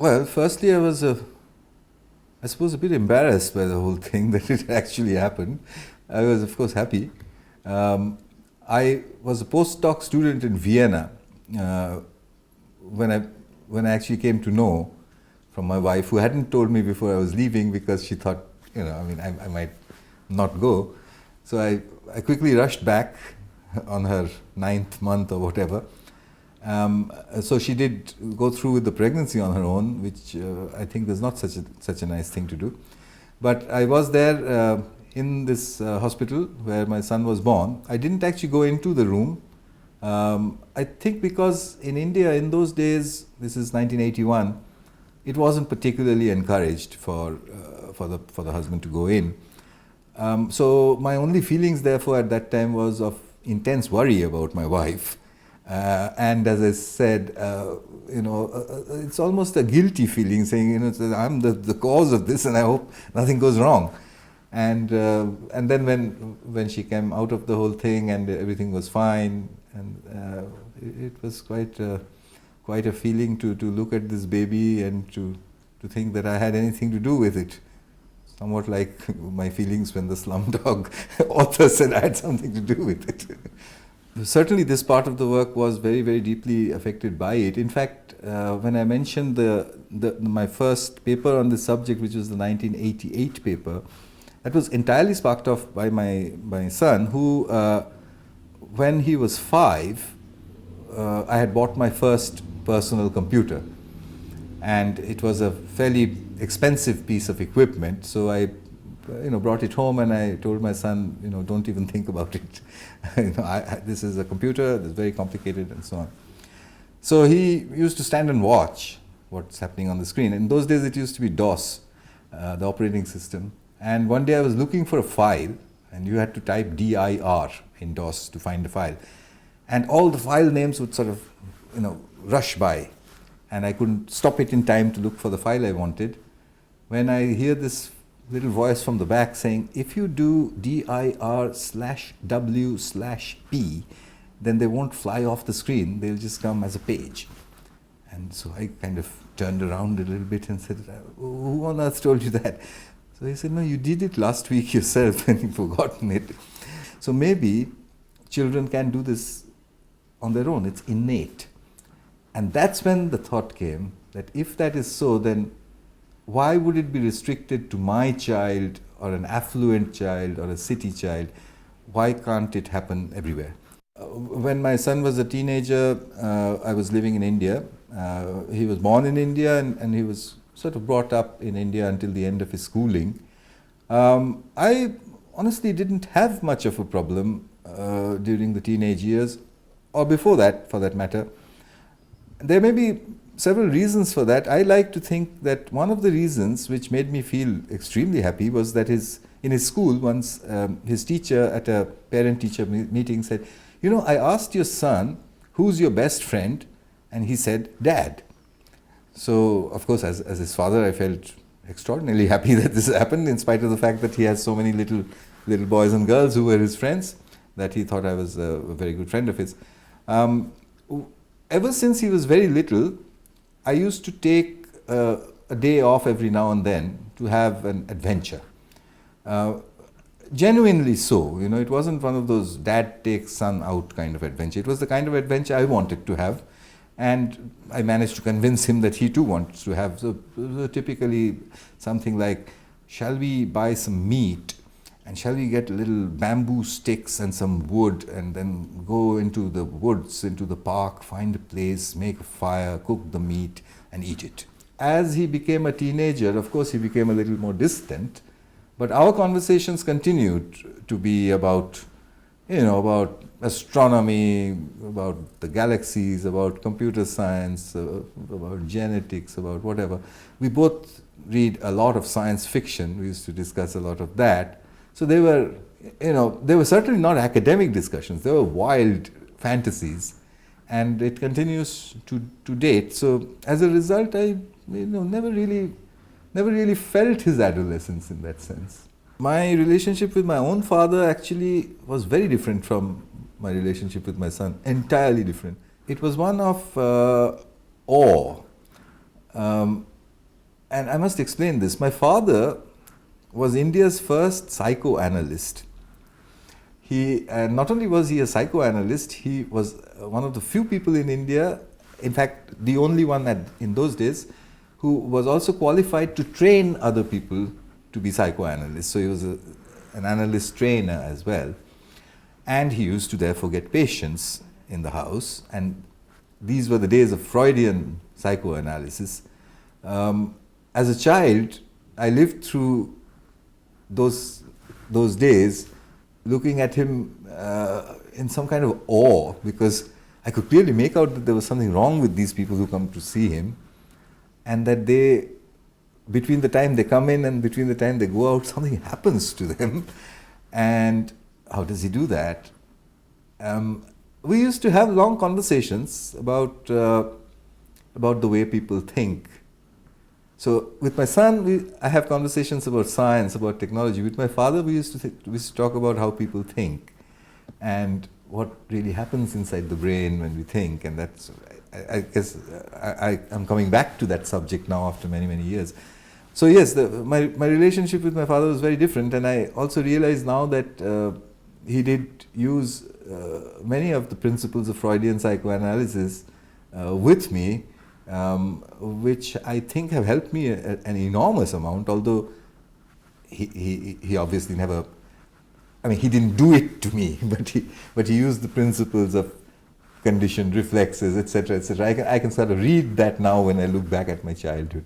Well, firstly, I suppose, a bit embarrassed by the whole thing that it actually happened. I was, of course, happy. Um, I was a postdoc student in Vienna uh, when I when I actually came to know from my wife, who hadn't told me before I was leaving because she thought, I might not go. So I quickly rushed back on her ninth month or whatever. So she did go through with the pregnancy on her own, which I think is not such a nice thing to do. But I was there in this hospital where my son was born. I didn't actually go into the room. I think because in India in those days, this is 1981, it wasn't particularly encouraged for the husband to go in. So my only feelings, therefore, at that time was of intense worry about my wife. And as I said, it's almost a guilty feeling, saying, I'm the cause of this, and I hope nothing goes wrong. And then when she came out of the whole thing and everything was fine, and it was quite a feeling to look at this baby and to think that I had anything to do with it. Somewhat like my feelings when the Slumdog author said I had something to do with it. Certainly this part of the work was very, very deeply affected by it. In fact, when I mentioned my first paper on this subject, which was the 1988 paper, that was entirely sparked off by my son, who, when he was 5, I had bought my first personal computer. And it was a fairly expensive piece of equipment, so I brought it home and I told my son, don't even think about it. This is a computer, it's very complicated and so on. So he used to stand and watch what's happening on the screen. In those days it used to be DOS, the operating system. And one day I was looking for a file, and you had to type DIR in DOS to find the file. And all the file names would sort of, rush by. And I couldn't stop it in time to look for the file I wanted. When I hear this little voice from the back saying, if you do dir/w/p, then they won't fly off the screen, they'll just come as a page. And so I kind of turned around a little bit and said, who on earth told you that? So he said, no, you did it last week yourself and you've forgotten it. So maybe children can do this on their own, it's innate. And that's when the thought came that if that is so, then why would it be restricted to my child or an affluent child or a city child? Why can't it happen everywhere? When my son was a teenager, I was living in India. He was born in India and he was sort of brought up in India until the end of his schooling. I honestly didn't have much of a problem during the teenage years, or before that for that matter. There may be several reasons for that. I like to think that one of the reasons which made me feel extremely happy was that in his school once, his teacher at a parent-teacher meeting said, I asked your son, who's your best friend? And he said, Dad. So, of course, as his father, I felt extraordinarily happy that this happened, in spite of the fact that he has so many little boys and girls who were his friends, that he thought I was a very good friend of his. Ever since he was very little, I used to take a day off every now and then to have an adventure. Genuinely so, it wasn't one of those dad takes son out kind of adventure. It was the kind of adventure I wanted to have, and I managed to convince him that he too wants to have. So typically something like, shall we buy some meat? And shall we get little bamboo sticks and some wood and then go into the woods, into the park, find a place, make a fire, cook the meat and eat it. As he became a teenager, of course, he became a little more distant, but our conversations continued to be about, about astronomy, about the galaxies, about computer science, about genetics, about whatever. We both read a lot of science fiction. We used to discuss a lot of that. So they were certainly not academic discussions. They were wild fantasies, and it continues to date. So as a result, I never really felt his adolescence in that sense. My relationship with my own father actually was very different from my relationship with my son. Entirely different. It was one of awe. and I must explain this. My father was India's first psychoanalyst. He not only was he a psychoanalyst, he was one of the few people in India, in fact, the only one in those days, who was also qualified to train other people to be psychoanalysts. So he was an analyst trainer as well. And he used to therefore get patients in the house. And these were the days of Freudian psychoanalysis. As a child, I lived through those days looking at him in some kind of awe, because I could clearly make out that there was something wrong with these people who come to see him, and that they, between the time they come in and between the time they go out, something happens to them. And how does he do that? We used to have long conversations about the way people think. So with my son, I have conversations about science, about technology. With my father, we used to talk about how people think and what really happens inside the brain when we think. And that's, I guess, I'm coming back to that subject now after many, many years. So yes, my relationship with my father was very different, and I also realize now that he did use many of the principles of Freudian psychoanalysis with me, which I think have helped me an enormous amount, although he obviously never, I mean, he didn't do it to me, but he used the principles of conditioned reflexes, etc., etc. I can sort of read that now when I look back at my childhood.